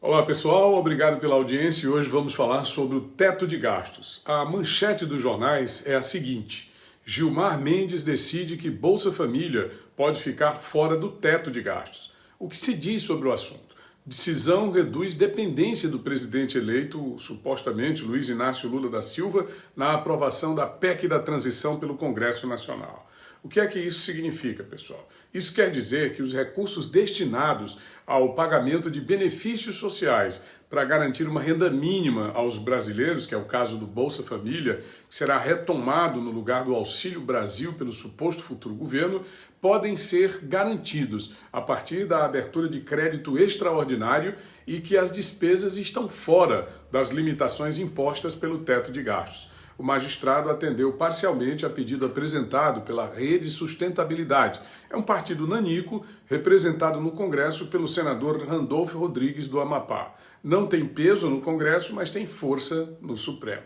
Olá pessoal, obrigado pela audiência e hoje vamos falar sobre o teto de gastos. A manchete dos jornais é a seguinte: Gilmar Mendes decide que Bolsa Família pode ficar fora do teto de gastos. O que se diz sobre o assunto? Decisão reduz dependência do presidente eleito, supostamente Luiz Inácio Lula da Silva, na aprovação da PEC da transição pelo Congresso Nacional. O que é que isso significa, pessoal? Isso quer dizer que os recursos destinados ao pagamento de benefícios sociais para garantir uma renda mínima aos brasileiros, que é o caso do Bolsa Família, que será retomado no lugar do Auxílio Brasil pelo suposto futuro governo, podem ser garantidos a partir da abertura de crédito extraordinário e que as despesas estão fora das limitações impostas pelo teto de gastos. O magistrado atendeu parcialmente a pedido apresentado pela Rede Sustentabilidade. É um partido nanico representado no Congresso pelo senador Randolfo Rodrigues do Amapá. Não tem peso no Congresso, mas tem força no Supremo.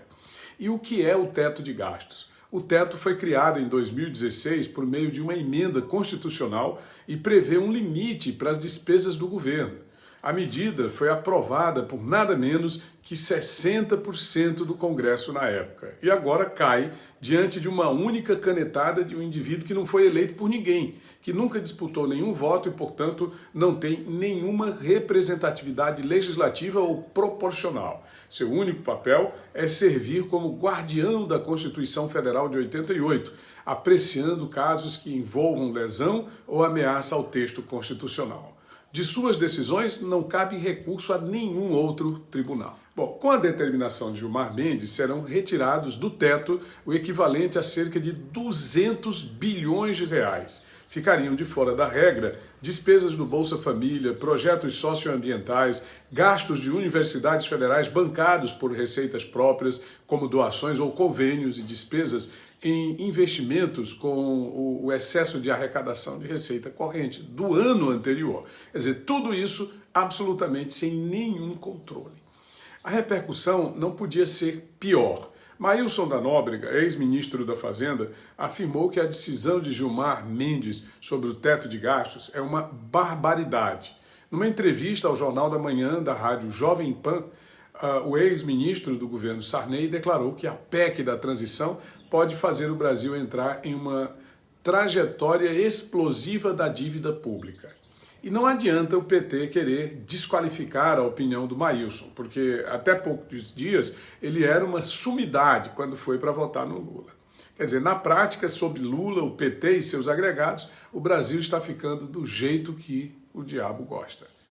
E o que é o teto de gastos? O teto foi criado em 2016 por meio de uma emenda constitucional e prevê um limite para as despesas do governo. A medida foi aprovada por nada menos que 60% do Congresso na época. E agora cai diante de uma única canetada de um indivíduo que não foi eleito por ninguém, que nunca disputou nenhum voto e, portanto, não tem nenhuma representatividade legislativa ou proporcional. Seu único papel é servir como guardião da Constituição Federal de 88, apreciando casos que envolvam lesão ou ameaça ao texto constitucional. De suas decisões não cabe recurso a nenhum outro tribunal. Bom, com a determinação de Gilmar Mendes, serão retirados do teto o equivalente a cerca de 200 bilhões de reais. Ficariam de fora da regra despesas do Bolsa Família, projetos socioambientais, gastos de universidades federais bancados por receitas próprias, como doações ou convênios, e despesas em investimentos com o excesso de arrecadação de receita corrente do ano anterior. Quer dizer, tudo isso absolutamente sem nenhum controle. A repercussão não podia ser pior. Maílson da Nóbrega, ex-ministro da Fazenda, afirmou que a decisão de Gilmar Mendes sobre o teto de gastos é uma barbaridade. Numa entrevista ao Jornal da Manhã da rádio Jovem Pan, o ex-ministro do governo Sarney declarou que a PEC da transição pode fazer o Brasil entrar em uma trajetória explosiva da dívida pública. E não adianta o PT querer desqualificar a opinião do Maílson, porque até poucos dias ele era uma sumidade quando foi para votar no Lula. Quer dizer, na prática, sob Lula, o PT e seus agregados, o Brasil está ficando do jeito que o diabo gosta.